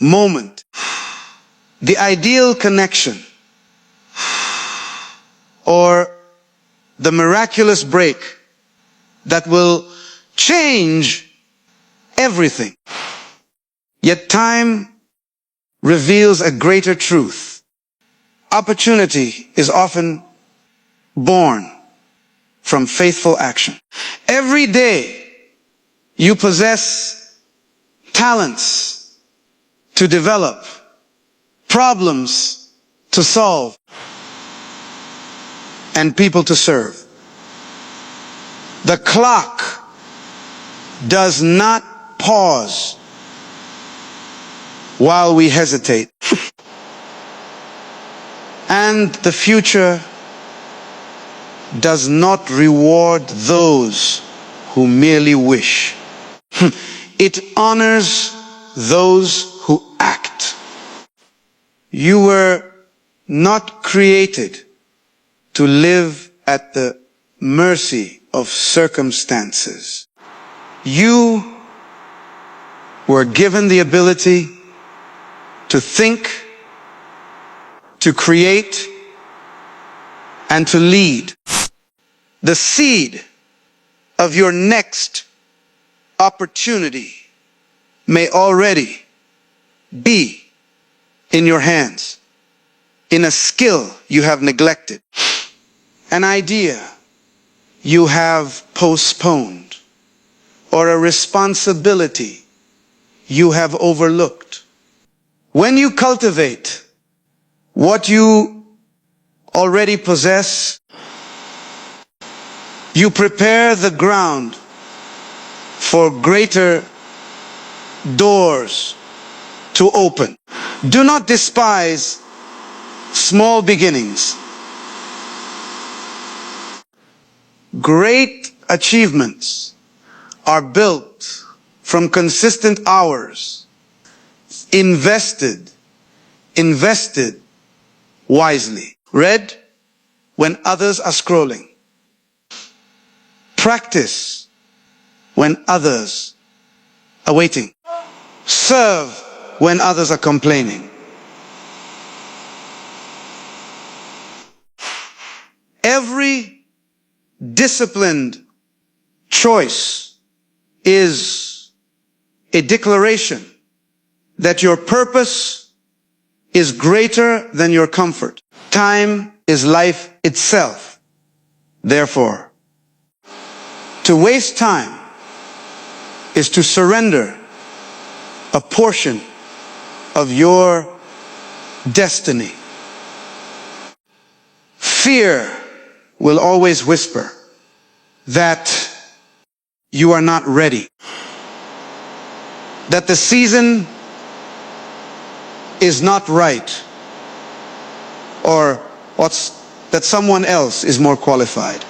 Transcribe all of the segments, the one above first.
moment, the ideal connection, or the miraculous break that will change everything. Yet time reveals a greater truth. Opportunity is often born from faithful action. Every day you possess talents to develop, problems to solve, and people to serve. The clock does not pause while we hesitate. And the future does not reward those who merely wish. It honors those who act. You were not created to live at the mercy of circumstances. You were given the ability to think, to create, and to lead. The seed of your next opportunity may already be in your hands, in a skill you have neglected, an idea you have postponed, or a responsibility you have overlooked. When you cultivate what you already possess, you prepare the ground for greater doors to open. Do not despise small beginnings. Great achievements are built from consistent hours, invested wisely. Read when others are scrolling. Practice when others are waiting. Serve when others are complaining. Every disciplined choice is a declaration that your purpose is greater than your comfort. Time is life itself. Therefore, to waste time is to surrender a portion of your destiny. Fear will always whisper that you are not ready, that the season is not right, or that someone else is more qualified.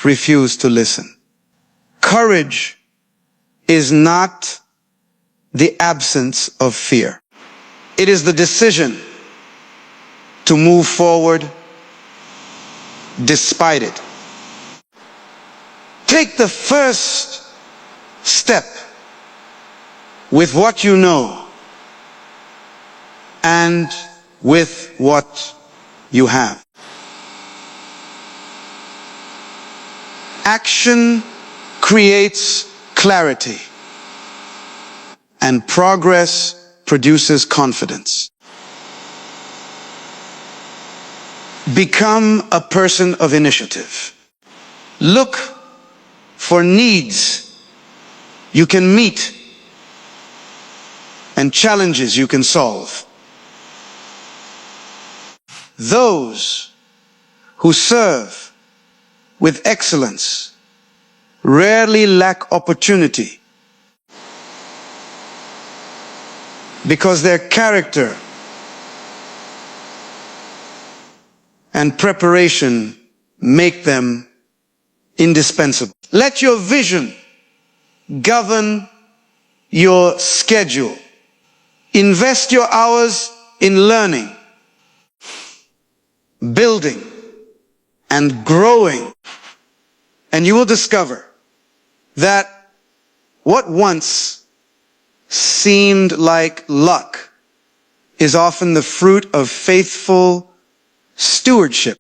Refuse to listen. Courage is not the absence of fear. It is the decision to move forward despite it. Take the first step with what you know and with what you have. Action creates clarity, and progress produces confidence. Become a person of initiative. Look for needs you can meet and challenges you can solve. Those who serve with excellence rarely lack opportunity because their character and preparation make them indispensable. Let your vision govern your schedule. Invest your hours in learning, building, and growing, and you will discover that what once seemed like luck is often the fruit of faithful stewardship.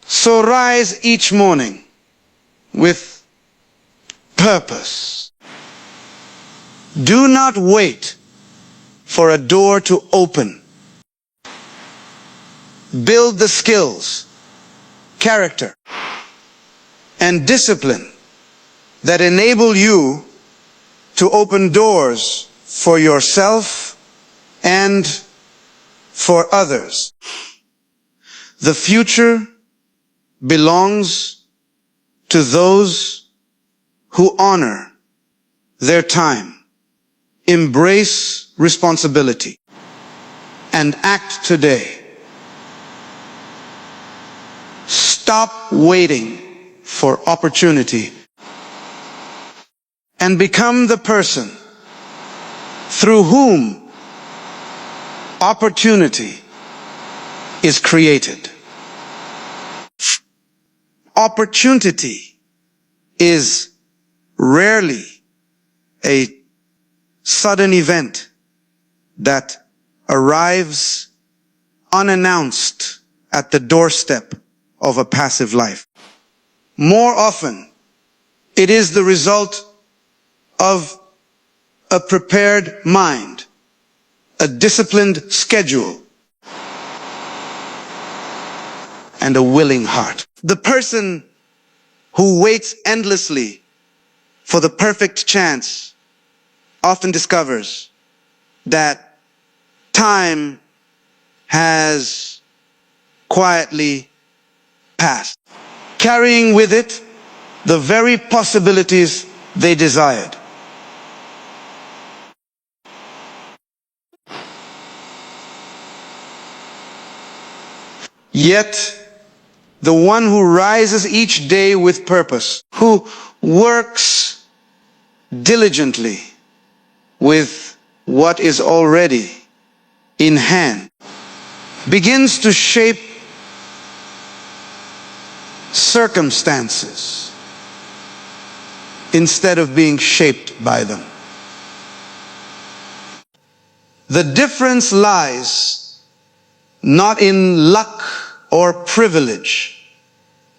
So rise each morning with purpose. Do not wait for a door to open. Build the skills, character, and discipline that enable you to open doors for yourself and for others. The future belongs to those who honor their time, embrace responsibility, and act today. Stop waiting for opportunity and become the person through whom opportunity is created. Opportunity is rarely a sudden event that arrives unannounced at the doorstep of a passive life. More often, it is the result of a prepared mind, a disciplined schedule, and a willing heart. The person who waits endlessly for the perfect chance often discovers that time has quietly passed, carrying with it the very possibilities they desired. Yet, the one who rises each day with purpose, who works diligently with what is already in hand, begins to shape circumstances instead of being shaped by them. The difference lies not in luck or privilege,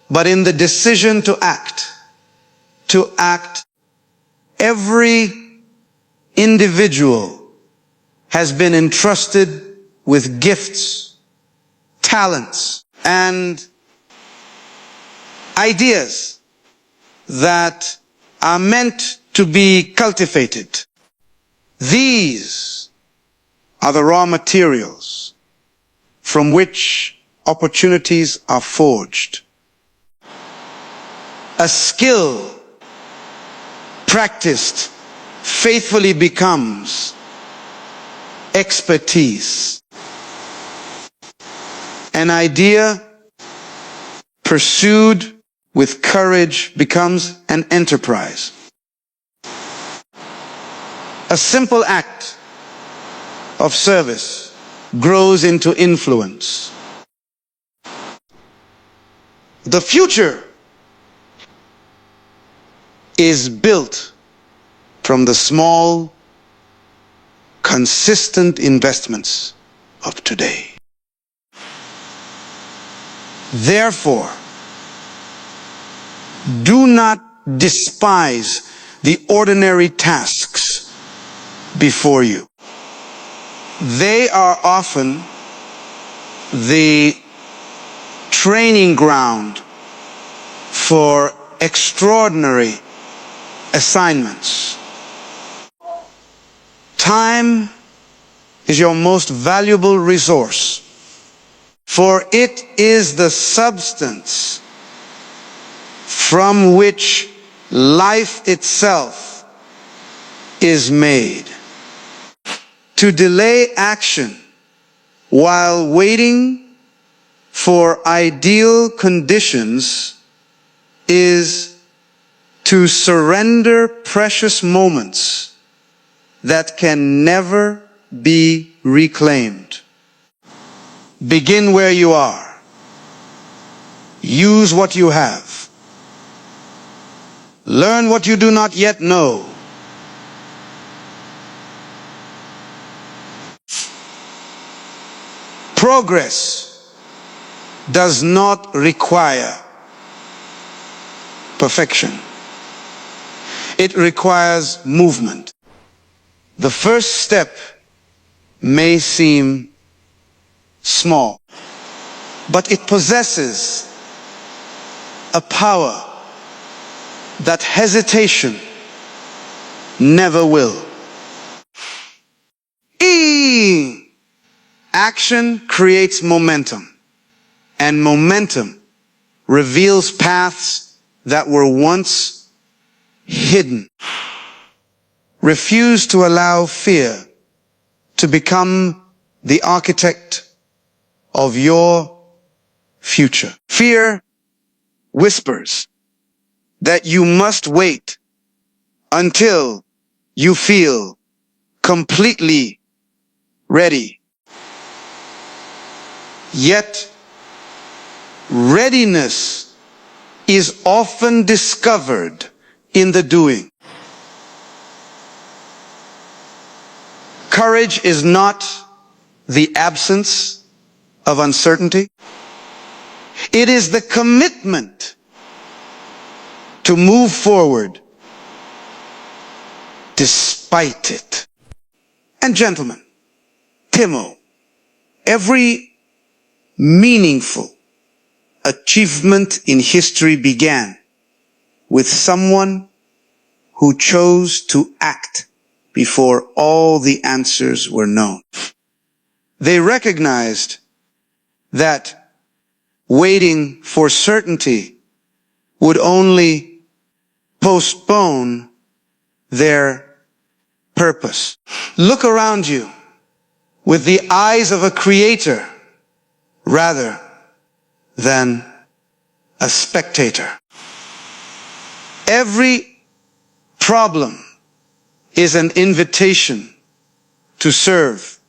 but in the decision to act. To act. Every individual has been entrusted with gifts, talents, and ideas that are meant to be cultivated. These are the raw materials from which opportunities are forged. A skill practiced faithfully becomes expertise. An idea pursued with courage becomes an enterprise. A simple act of service grows into influence. The future is built from the small, consistent investments of today. Therefore, do not despise the ordinary tasks before you. They are often the training ground for extraordinary assignments. Time is your most valuable resource, for it is the substance from which life itself is made. To delay action while waiting for ideal conditions is to surrender precious moments that can never be reclaimed. Begin where you are. Use what you have. Learn what you do not yet know. Progress does not require perfection. It requires movement. The first step may seem small, but it possesses a power that hesitation never will. Action creates momentum, and momentum reveals paths that were once hidden. Refuse to allow fear to become the architect of your future. Fear whispers that you must wait until you feel completely ready. Yet, readiness is often discovered in the doing. Courage is not the absence of uncertainty. It is the commitment to move forward despite it. And gentlemen, Timo, every meaningful achievement in history began with someone who chose to act before all the answers were known. They recognized that waiting for certainty would only postpone their purpose. Look around you with the eyes of a creator rather than a spectator. Every problem is an invitation to serve.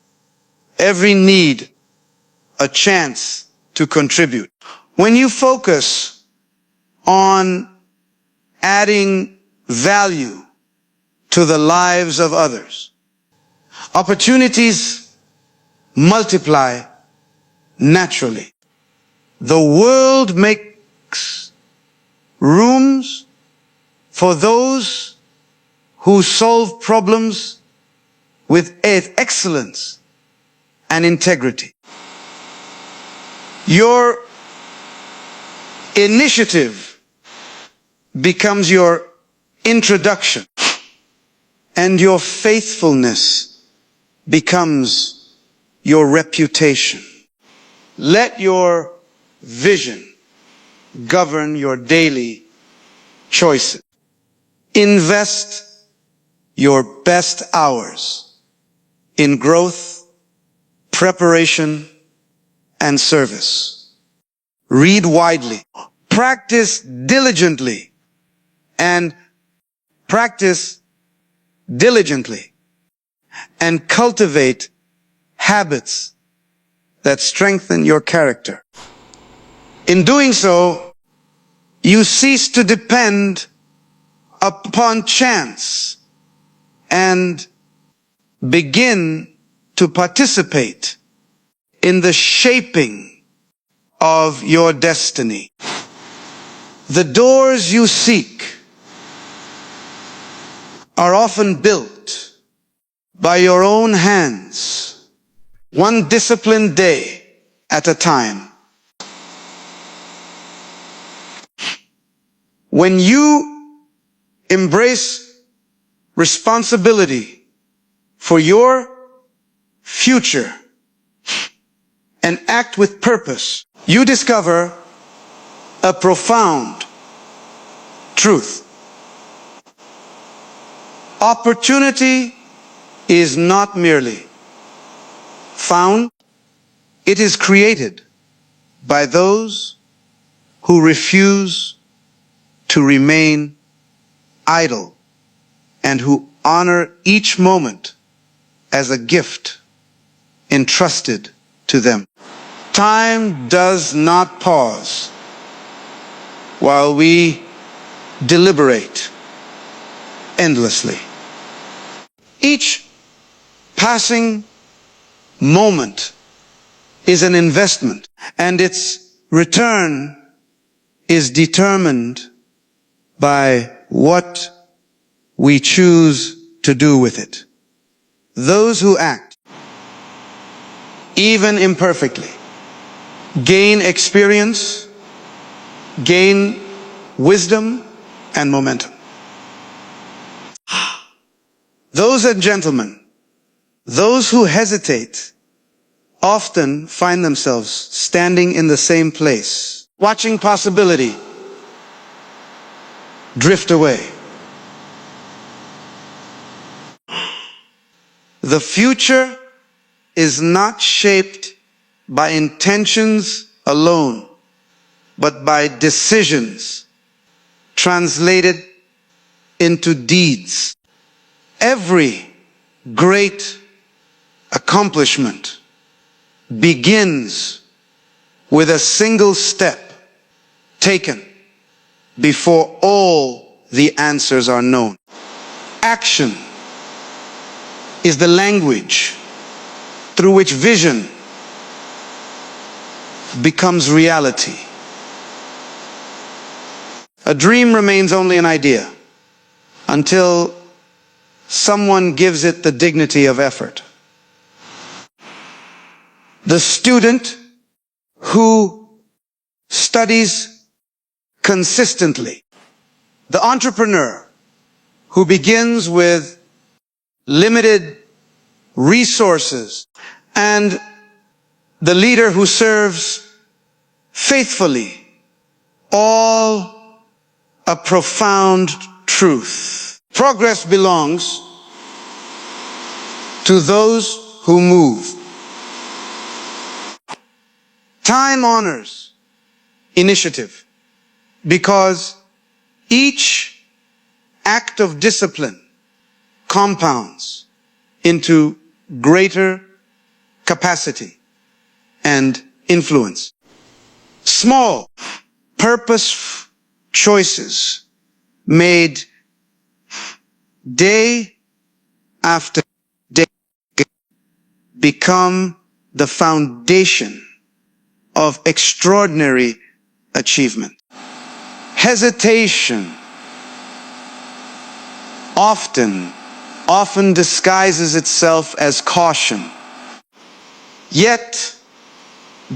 Every need, a chance to contribute. When you focus on adding value to the lives of others, opportunities multiply naturally. The world makes rooms for those who solve problems with excellence and integrity. Your initiative becomes your introduction, and your faithfulness becomes your reputation. Let your vision govern your daily choices. Invest your best hours in growth, preparation, and service. Read widely. Practice diligently. And cultivate habits that strengthen your character. In doing so, you cease to depend upon chance and begin to participate in the shaping of your destiny. The doors you seek are often built by your own hands, one disciplined day at a time. When you embrace responsibility for your future and act with purpose, you discover a profound truth. Opportunity is not merely found, it is created by those who refuse to remain idle and who honor each moment as a gift entrusted to them. Time does not pause while we deliberate endlessly. Each passing moment is an investment, and its return is determined by what we choose to do with it. Those who act, even imperfectly, gain experience, gain wisdom and momentum. Those and gentlemen, those who hesitate often find themselves standing in the same place, watching possibility drift away. The future is not shaped by intentions alone, but by decisions translated into deeds. Every great accomplishment begins with a single step taken before all the answers are known. Action is the language through which vision becomes reality. A dream remains only an idea until someone gives it the dignity of effort. The student who studies consistently, the entrepreneur who begins with limited resources, and the leader who serves faithfully, all a profound truth. Progress belongs to those who move. Time honors initiative because each act of discipline compounds into greater capacity and influence. Small, purposeful choices made day after day become the foundation of extraordinary achievement. Hesitation often disguises itself as caution. Yet,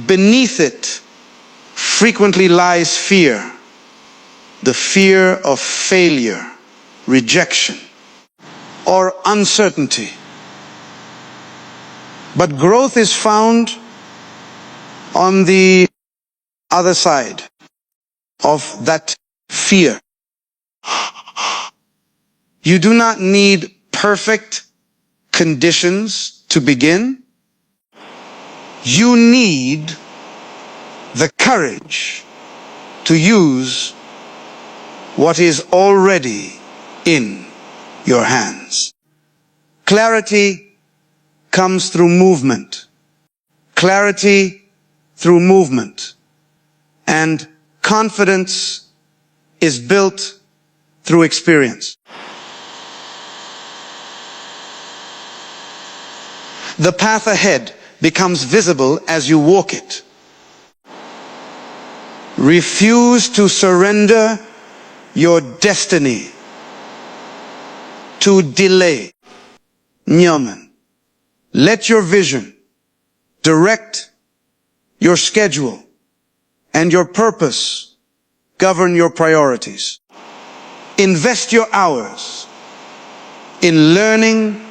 beneath it frequently lies fear. The fear of failure, rejection, or uncertainty. But growth is found on the other side of that fear. You do not need perfect conditions to begin. You need the courage to use what is already in your hands. Clarity comes through movement. Clarity through movement. And confidence is built through experience. The path ahead becomes visible as you walk it. Refuse to surrender your destiny to delay. Nyaman. Let your vision direct your schedule and your purpose govern your priorities. Invest your hours in learning,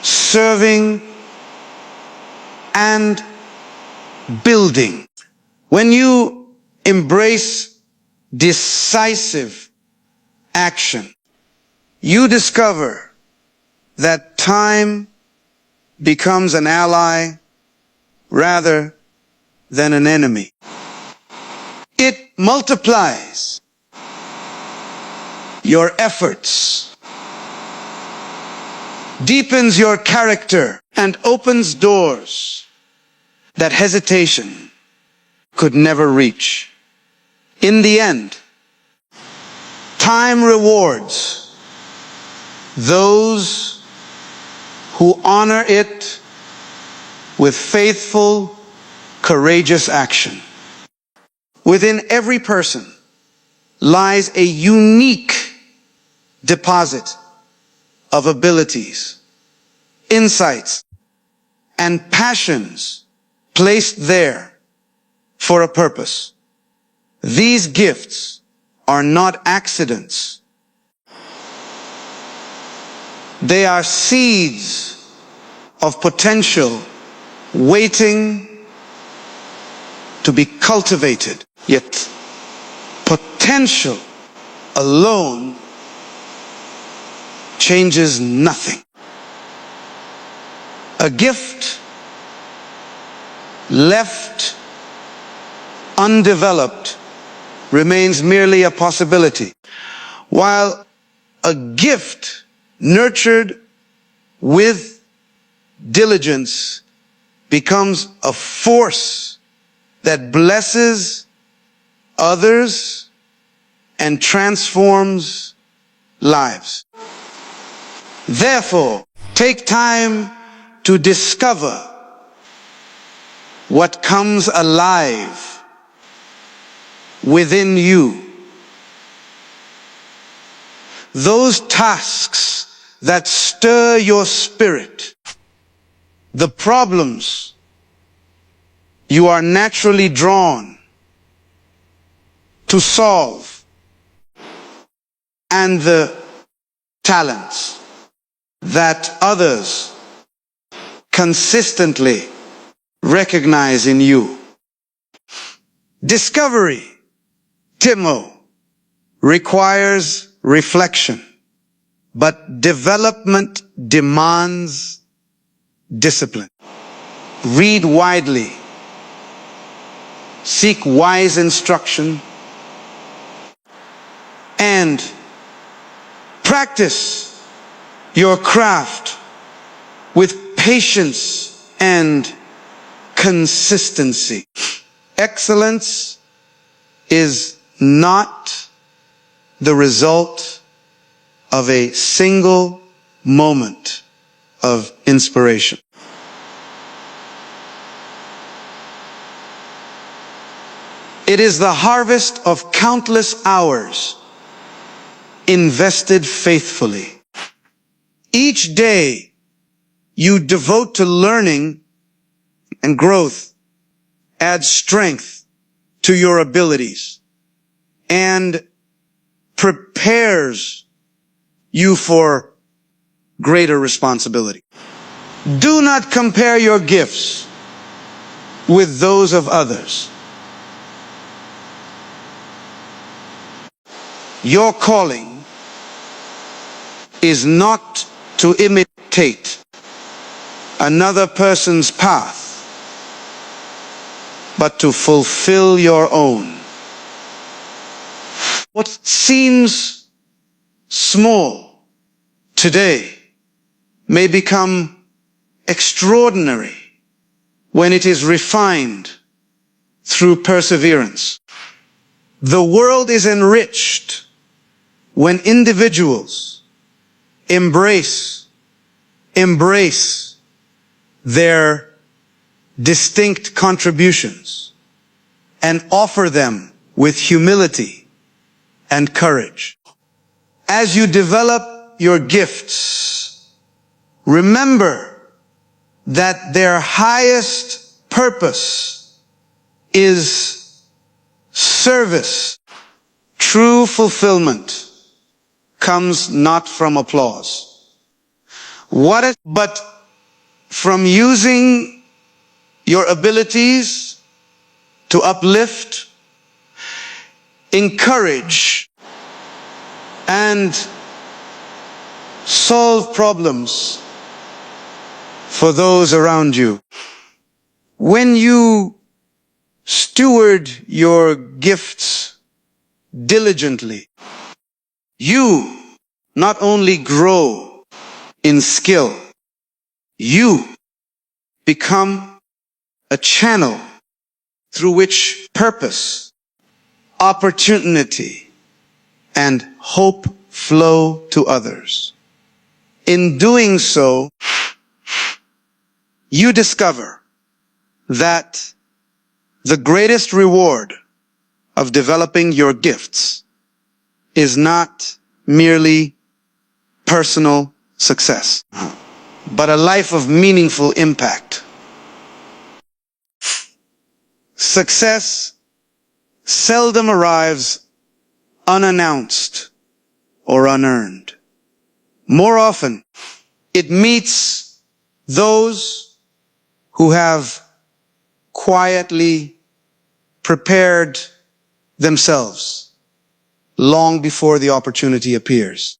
serving, and building. When you embrace decisive action, you discover that time becomes an ally rather than an enemy. It multiplies your efforts, deepens your character, and opens doors that hesitation could never reach. In the end, time rewards those who honor it with faithful courageous action. Within every person lies a unique deposit of abilities, insights, and passions placed there for a purpose. These gifts are not accidents. They are seeds of potential waiting to be cultivated. Yet potential alone changes nothing. A gift left undeveloped remains merely a possibility, while a gift nurtured with diligence becomes a force that blesses others and transforms lives. Therefore, take time to discover what comes alive within you. Those tasks that stir your spirit, the problems you are naturally drawn to solve, and the talents that others consistently recognize in you. Discovery, Timo, requires reflection, but development demands discipline. Read widely, seek wise instruction, and practice your craft with patience and consistency. Excellence is not the result of a single moment of inspiration. It is the harvest of countless hours invested faithfully. Each day you devote to learning and growth adds strength to your abilities and prepares you for greater responsibility. Do not compare your gifts with those of others. Your calling is not to imitate another person's path, but to fulfill your own. What seems small today may become extraordinary when it is refined through perseverance. The world is enriched when individuals embrace their distinct contributions and offer them with humility and courage. As you develop your gifts, remember that their highest purpose is service. True fulfillment comes not from applause, but from using your abilities to uplift, encourage, and solve problems for those around you. When you steward your gifts diligently, you not only grow in skill, you become a channel through which purpose, opportunity, and hope flow to others. In doing so, you discover that The greatest reward of developing your gifts is not merely personal success, but a life of meaningful impact. Success seldom arrives unannounced or unearned. More often, it meets those who have quietly prepared themselves long before the opportunity appears.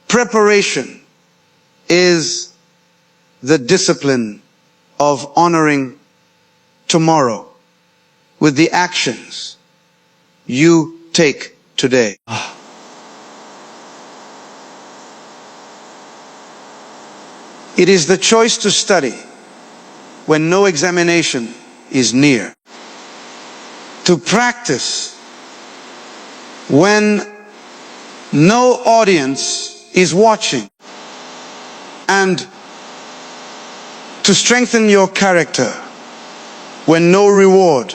Preparation is the discipline of honoring tomorrow with the actions you take today. It is the choice to study when no examination is near, to practice when no audience is watching, and to strengthen your character when no reward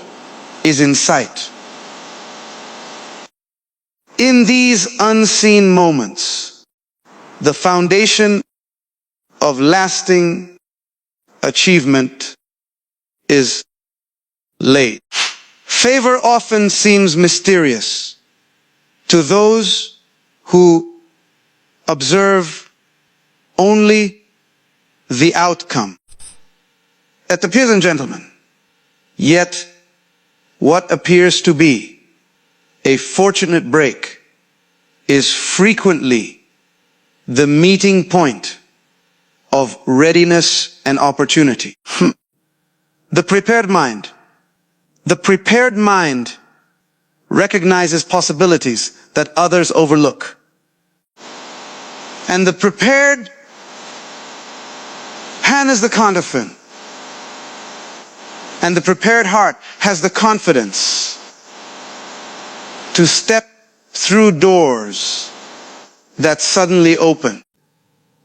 is in sight. In these unseen moments, the foundation of lasting achievement is laid. Favor often seems mysterious to those who observe only the outcome. Ladies and gentlemen, yet what appears to be a fortunate break is frequently the meeting point of readiness and opportunity. The prepared mind recognizes possibilities that others overlook. And the prepared hand is the counterfeit. And the prepared heart has the confidence to step through doors that suddenly open.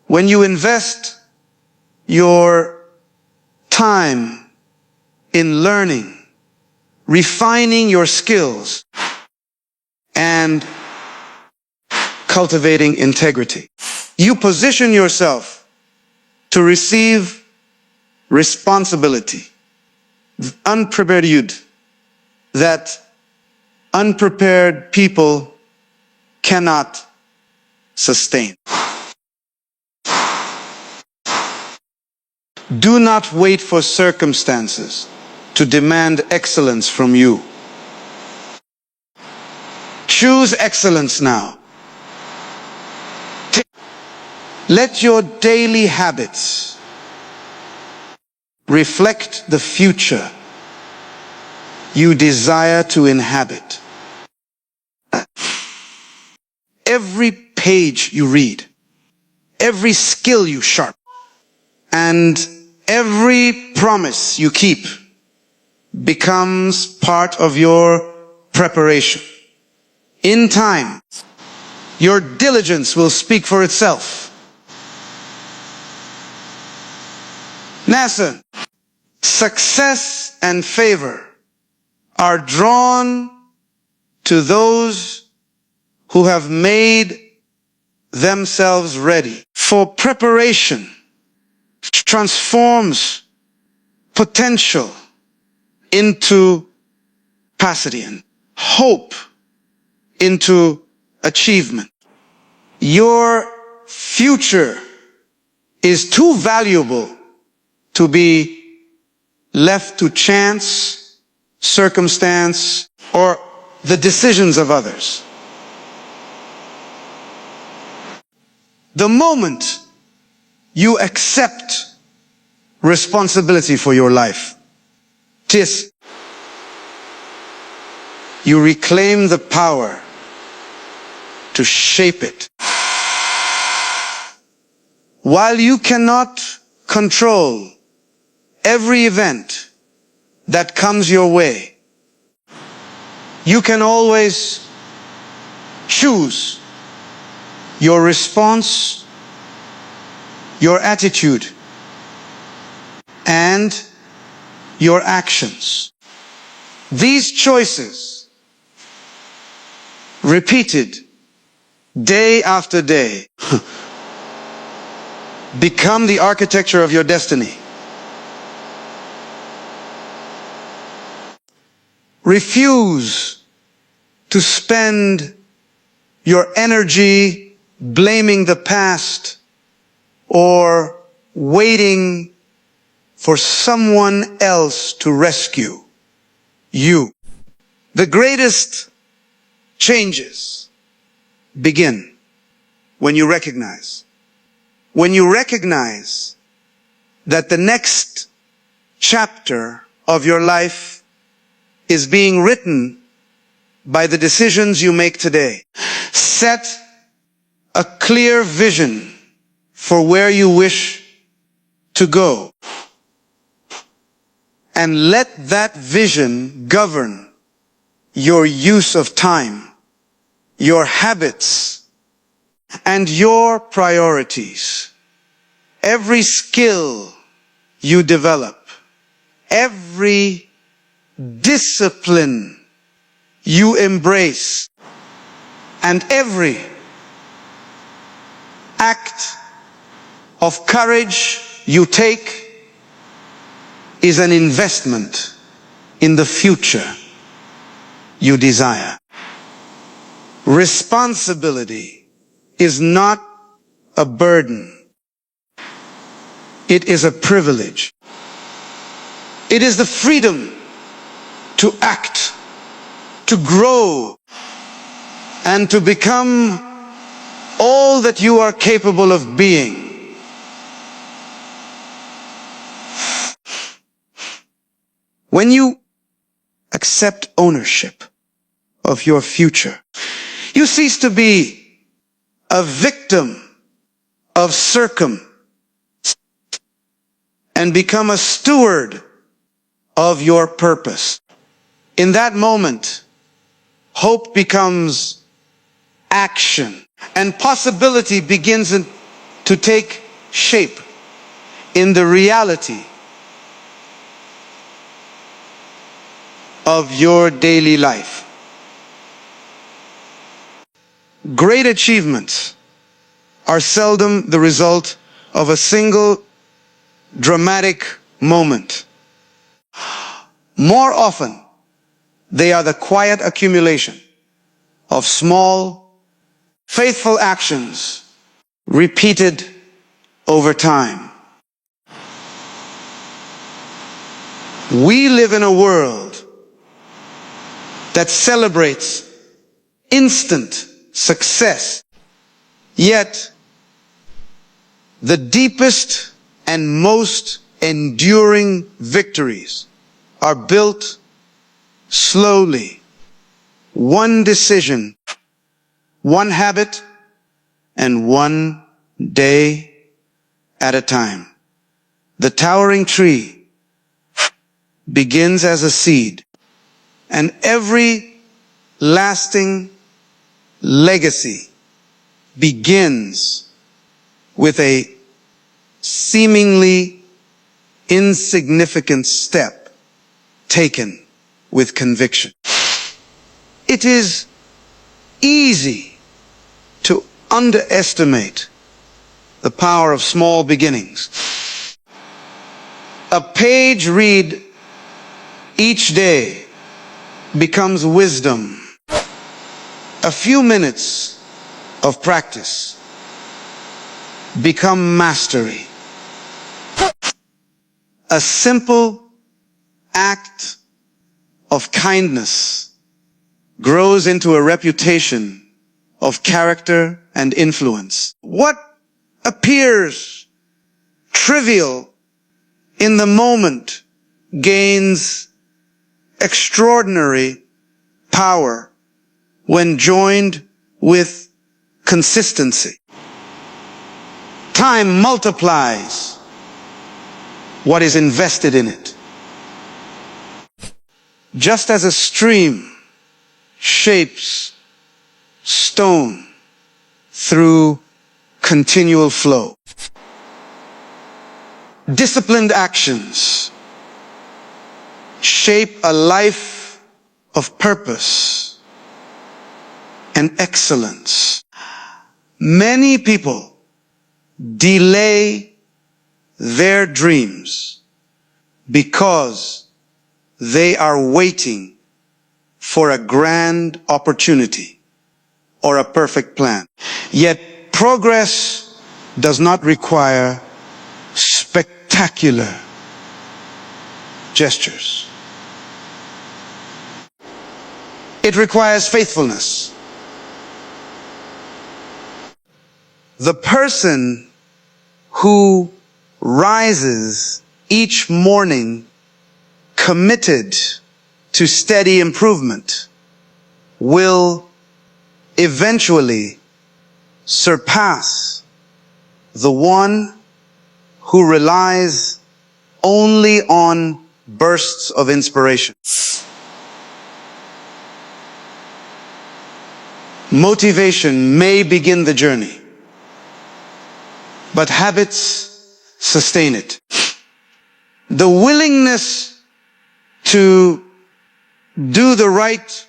When you invest your time in learning, refining your skills, and cultivating integrity, you position yourself to receive responsibility, unprepared youth, that unprepared people cannot sustain. Do not wait for circumstances to demand excellence from you. Choose excellence now. Let your daily habits reflect the future you desire to inhabit. Every page you read, every skill you sharpen, and every promise you keep becomes part of your preparation. In time, your diligence will speak for itself. NASA, success and favor are drawn to those who have made themselves ready. For preparation transforms potential into capacity and hope into achievement. Your future is too valuable to be left to chance, circumstance, or the decisions of others. The moment you accept responsibility for your life, you reclaim the power to shape it. While you cannot control every event that comes your way, you can always choose your response, your attitude, and your actions. These choices, repeated day after day, become the architecture of your destiny. Refuse to spend your energy blaming the past or waiting for someone else to rescue you. The greatest changes begin when you recognize that the next chapter of your life is being written by the decisions you make today. Set a clear vision for where you wish to go, and let that vision govern your use of time, your habits, and your priorities. Every skill you develop, every discipline you embrace, and every act of courage you take is an investment in the future you desire. Responsibility is not a burden. It is a privilege. It is the freedom to act, to grow, and to become all that you are capable of being. When you accept ownership of your future, you cease to be a victim of circumstance and become a steward of your purpose. In that moment, hope becomes action, and possibility begins to take shape in the reality of your daily life. Great achievements are seldom the result of a single dramatic moment. More often, they are the quiet accumulation of small, faithful actions repeated over time. We live in a world that celebrates instant success, yet the deepest and most enduring victories are built slowly, one decision, one habit, and one day at a time. The towering tree begins as a seed, and every lasting legacy begins with a seemingly insignificant step taken with conviction. It is easy to underestimate the power of small beginnings. A page read each day becomes wisdom. A few minutes of practice become mastery. A simple act of kindness grows into a reputation of character and influence. What appears trivial in the moment gains extraordinary power when joined with consistency. Time multiplies what is invested in it. Just as a stream shapes stone through continual flow, disciplined actions shape a life of purpose and excellence. Many people delay their dreams because they are waiting for a grand opportunity or a perfect plan. Yet progress does not require spectacular gestures. It requires faithfulness. The person who rises each morning committed to steady improvement will eventually surpass the one who relies only on bursts of inspiration. Motivation may begin the journey, but habits sustain it. The willingness to do the right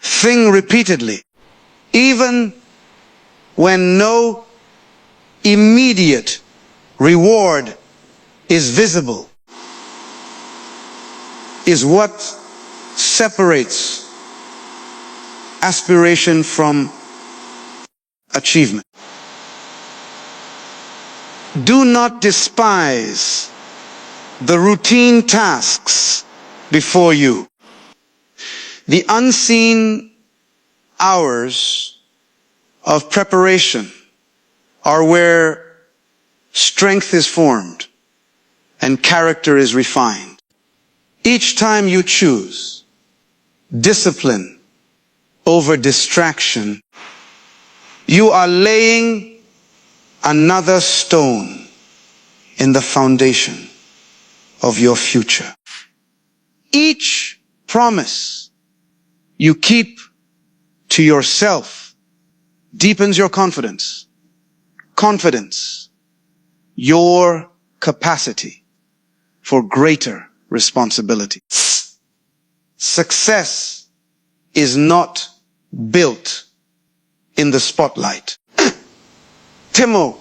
thing repeatedly, even when no immediate reward is visible, is what separates aspiration from achievement. Do not despise the routine tasks before you. The unseen hours of preparation are where strength is formed and character is refined. Each time you choose discipline over distraction, you are laying another stone in the foundation of your future. Each promise you keep to yourself deepens your confidence. Confidence, your capacity for greater responsibility. Success is not built in the spotlight. Timo,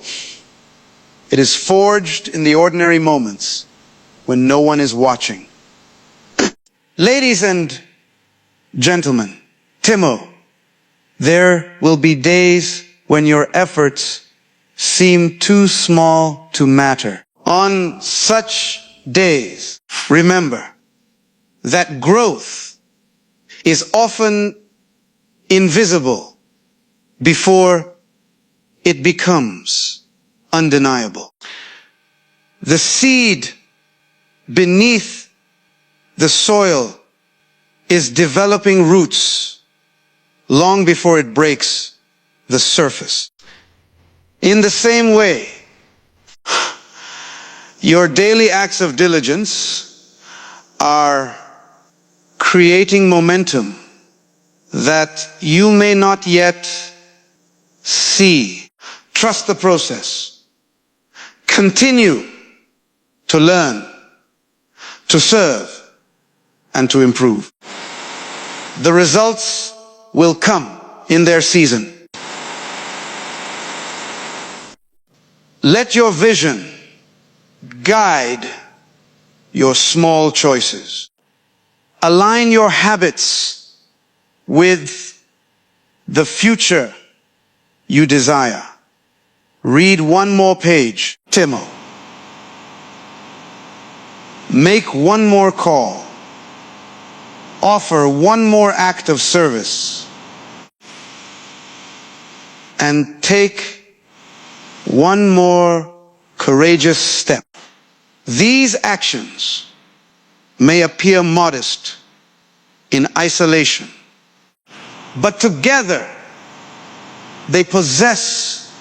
it is forged in the ordinary moments when no one is watching. Ladies and gentlemen, Timo, there will be days when your efforts seem too small to matter. On such days, remember that growth is often invisible before it becomes undeniable. The seed beneath the soil is developing roots long before it breaks the surface. In the same way, your daily acts of diligence are creating momentum that you may not yet see. Trust the process. Continue to learn, to serve, and to improve. The results will come in their season. Let your vision guide your small choices. Align your habits with the future you desire. Read one more page, Timo. Make one more call. Offer one more act of service. And take one more courageous step. These actions may appear modest in isolation, but together they possess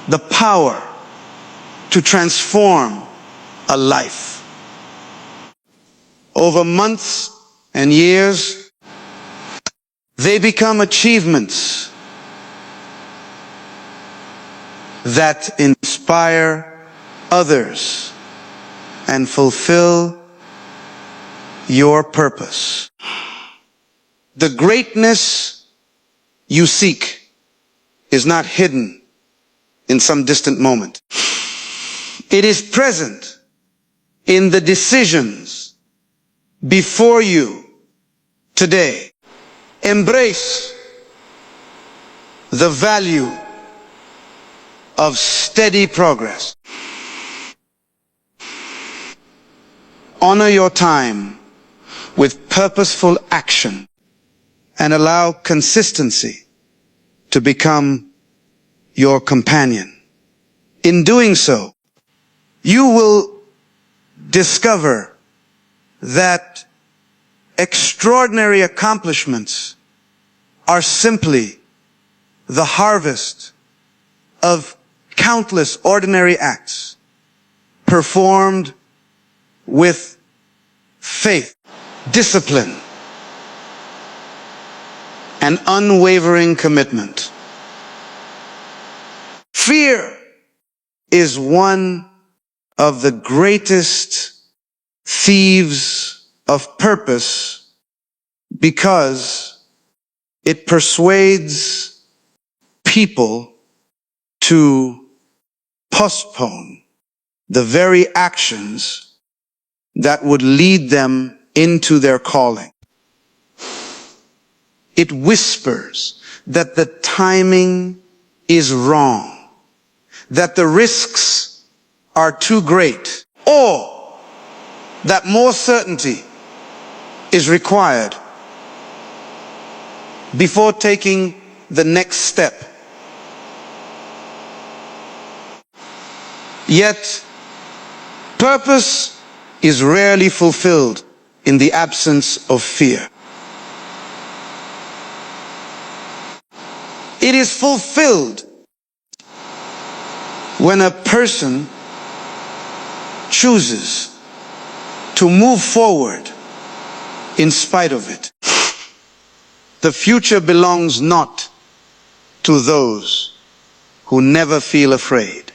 the power to transform a life. Over months and years, they become achievements that inspire others and fulfill your purpose. The greatness you seek is not hidden in some distant moment. It is present in the decisions before you today. Embrace the value of steady progress. Honor your time with purposeful action and allow consistency to become your companion. In doing so, you will discover that extraordinary accomplishments are simply the harvest of countless ordinary acts performed with faith, discipline, and unwavering commitment. Fear is one of the greatest thieves of purpose because it persuades people to postpone the very actions that would lead them into their calling. It whispers that the timing is wrong, that the risks are too great, or that more certainty is required before taking the next step. Yet, purpose is rarely fulfilled in the absence of fear. It is fulfilled when a person chooses to move forward in spite of it. The future belongs not to those who never feel afraid,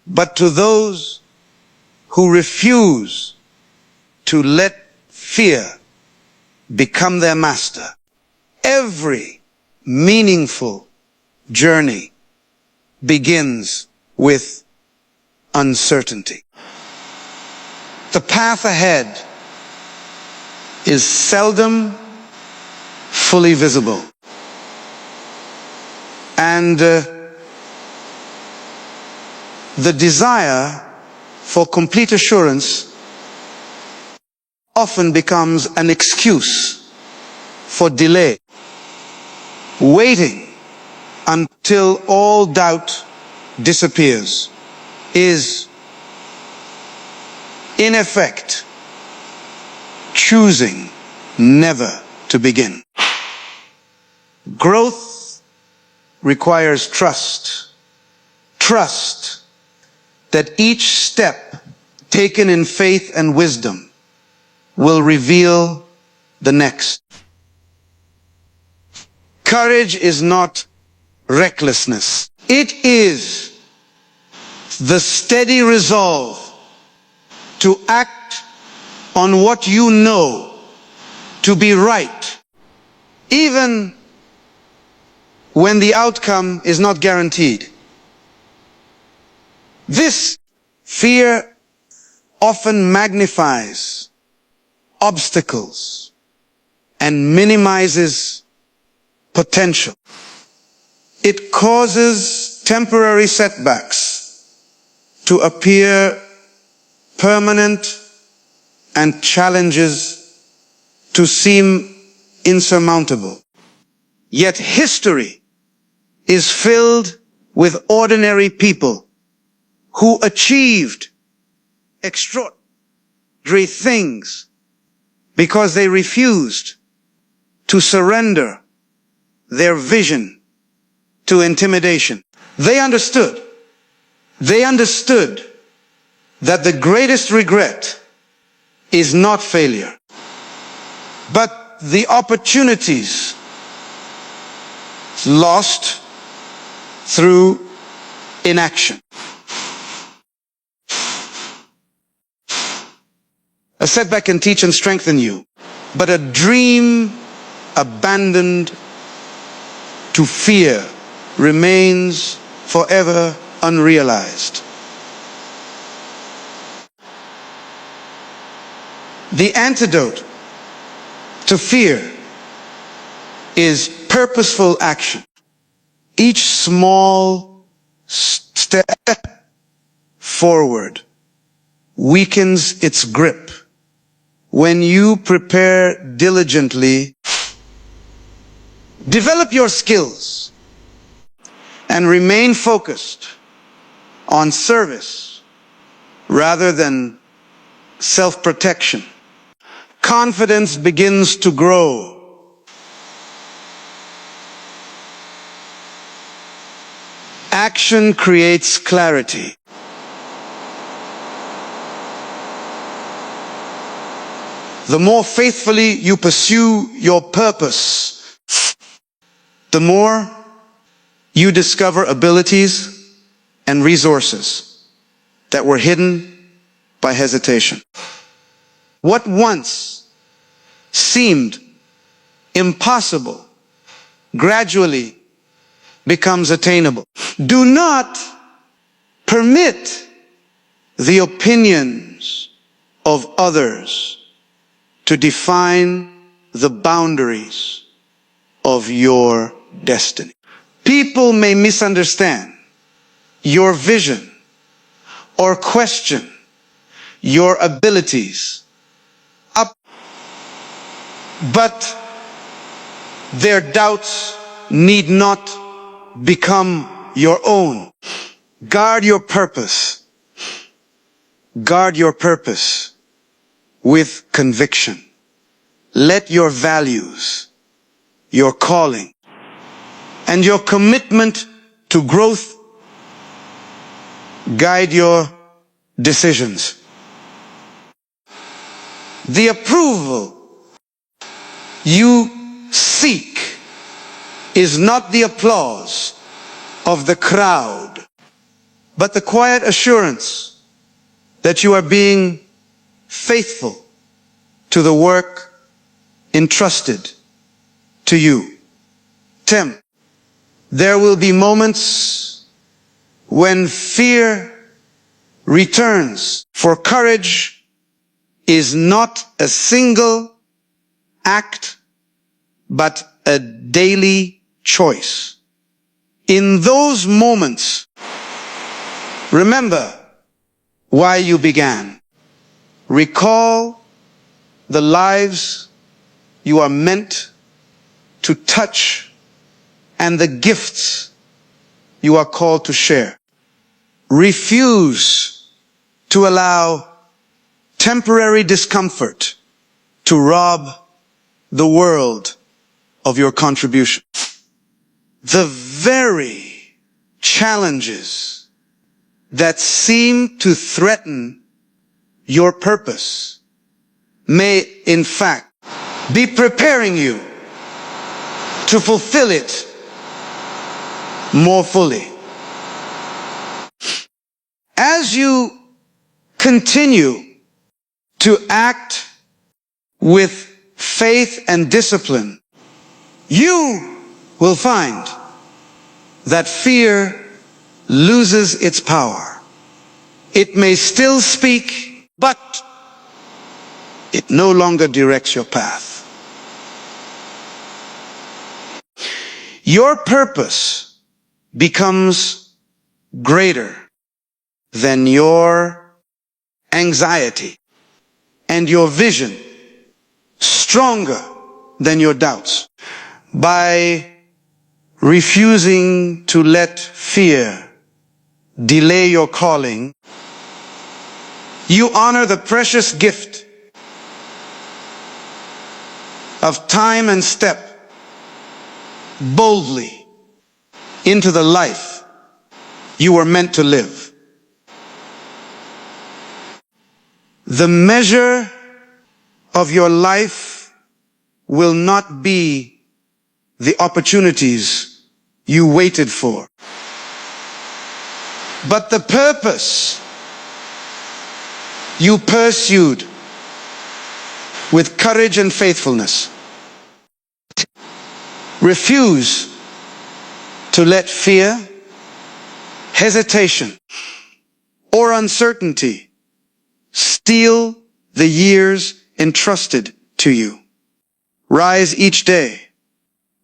but to those who refuse to let fear become their master. Every meaningful journey begins with uncertainty. The path ahead is seldom fully visible. And the desire for complete assurance often becomes an excuse for delay. Waiting until all doubt disappears is, in effect, choosing never to begin. Growth requires trust. Trust that each step taken in faith and wisdom will reveal the next. Courage is not recklessness. It is the steady resolve to act on what you know to be right, even when the outcome is not guaranteed. This fear often magnifies obstacles and minimizes potential. It causes temporary setbacks to appear permanent and challenges to seem insurmountable. Yet history is filled with ordinary people who achieved extraordinary things because they refused to surrender their vision to intimidation. They understood that the greatest regret is not failure, but the opportunities lost through inaction. A setback can teach and strengthen you, but a dream abandoned to fear remains forever unrealized. The antidote to fear is purposeful action. Each small step forward weakens its grip. When you prepare diligently, develop your skills, and remain focused on service rather than self-protection, confidence begins to grow. Action creates clarity. The more faithfully you pursue your purpose, the more you discover abilities and resources that were hidden by hesitation. What once seemed impossible gradually becomes attainable. Do not permit the opinions of others to define the boundaries of your destiny. People may misunderstand your vision or question your abilities, but their doubts need not become your own. Guard your purpose. Guard your purpose with conviction. Let your values, your calling, and your commitment to growth guide your decisions. The approval you seek is not the applause of the crowd, but the quiet assurance that you are being faithful to the work entrusted to you. Tim, there will be moments when fear returns, for courage is not a single act, but a daily choice. In those moments, remember why you began. Recall the lives you are meant to touch and the gifts you are called to share. Refuse to allow temporary discomfort to rob the world of your contribution. The very challenges that seem to threaten your purpose may, in fact, be preparing you to fulfill it more fully. As you continue to act with faith and discipline, you will find that fear loses its power. It may still speak, but it no longer directs your path. Your purpose becomes greater than your anxiety, and your vision stronger than your doubts. By refusing to let fear delay your calling, you honor the precious gift of time and step boldly into the life you were meant to live. The measure of your life will not be the opportunities you waited for, but the purpose you pursued with courage and faithfulness. Refuse to let fear, hesitation, or uncertainty steal the years entrusted to you. Rise each day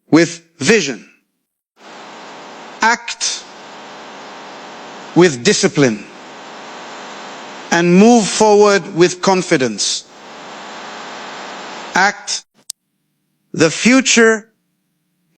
with vision. Act with discipline. And move forward with confidence. Act. The future